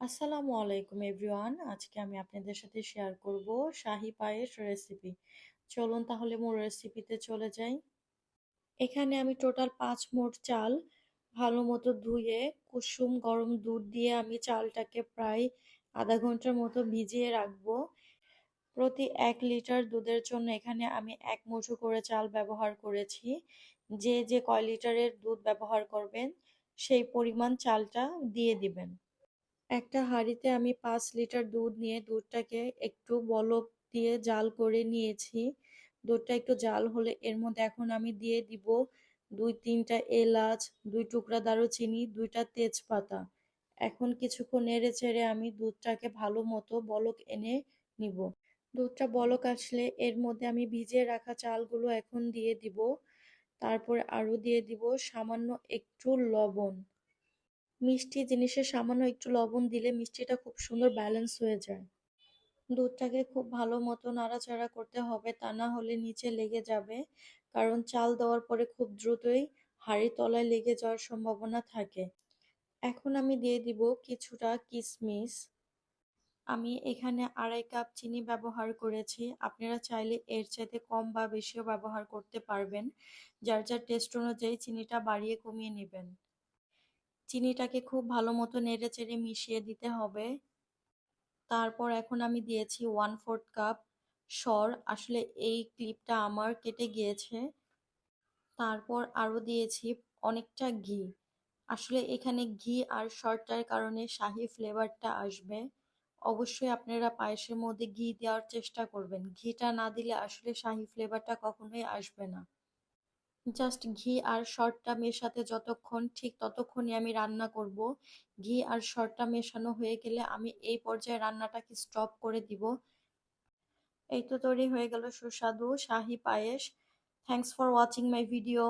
আসসালামু আলাইকুম এভরিওয়ান। আজকে আমি আপনাদের সাথে শেয়ার করব শাহী পায়েস রেসিপি। চলুন তাহলে মূল রেসিপিতে চলে যাই। এখানে আমি টোটাল 5 মোট চাল ভালো মতো ধুয়ে কুসুম গরম দুধ দিয়ে আমি চালটাকে প্রায় আধা ঘন্টার মতো ভিজিয়ে রাখবো। প্রতি 1 লিটার দুধের জন্য এখানে আমি 1 মুঠো করে চাল ব্যবহার করেছি। যে কয় লিটারের দুধ ব্যবহার করবেন সেই পরিমাণ চালটা দিয়ে দিবেন। একটা হাঁড়িতে আমি 5 লিটার দুধ নিয়ে দুধটাকে একটু বলক দিয়ে জাল করে নিয়েছি। দুধটা একটু জাল হলে এর মধ্যে এখন আমি দিয়ে দিব 2-3টা এলাচ, 2 টুকরা দারুচিনি, 2টা তেজপাতা। এখন কিছুক্ষণ নেড়ে চেড়ে আমি দুধটাকে ভালো মতো বলক এনে নিব। দুধটা বলক আসলে এর মধ্যে আমি ভিজিয়ে রাখা চালগুলো এখন দিয়ে দিব। তারপরে আরও দিয়ে দিব সামান্য একটু লবণ। মিষ্টি জিনিসে সামান্য একটু লবণ দিলে মিষ্টিটা খুব সুন্দর ব্যালেন্স হয়ে যায়। দুধটাকে খুব ভালো মতো নাড়াচাড়া করতে হবে, তা না হলে নিচে লেগে যাবে। কারণ চাল দেওয়ার পরে খুব দ্রুতই হাঁড়ির তলায় লেগে যাওয়ার সম্ভাবনা থাকে। এখন আমি দিয়ে দিব কিছুটা কিশমিশ। আমি এখানে 2.5 কাপ চিনি ব্যবহার করেছি। আপনারা চাইলে এর চাইতে কম বা বেশিও ব্যবহার করতে পারবেন। যার যার টেস্ট অনুযায়ী চিনিটা বাড়িয়ে কমিয়ে নেবেন। চিনিটাকে খুব ভালো মতো নেড়েচেড়ে মিশিয়ে দিতে হবে। তারপর এখন আমি দিয়েছি 1/4 কাপ সর। আসলে এই ক্লিপটা আমার কেটে গিয়েছে। তারপর আরও দিয়েছি অনেকটা ঘি। আসলে এখানে ঘি আর সরটার কারণে শাহি ফ্লেভারটা আসবে। অবশ্যই আপনারা পায়েসের মধ্যে ঘি দেওয়ার চেষ্টা করবেন। ঘিটা না দিলে আসলে শাহি ফ্লেভারটা কখনোই আসবে না। জাস্ট ঘি আর সরটা মেশাতে যতক্ষণ ঠিক ততক্ষণই আমি রান্না করব। ঘি আর সরটা মেশানো হয়ে গেলে আমি এই পর্যায়ে রান্নাটাকে স্টপ করে দিব। এই তো তৈরি হয়ে গেল সুস্বাদু শাহী পায়েস। Thanks for watching my video.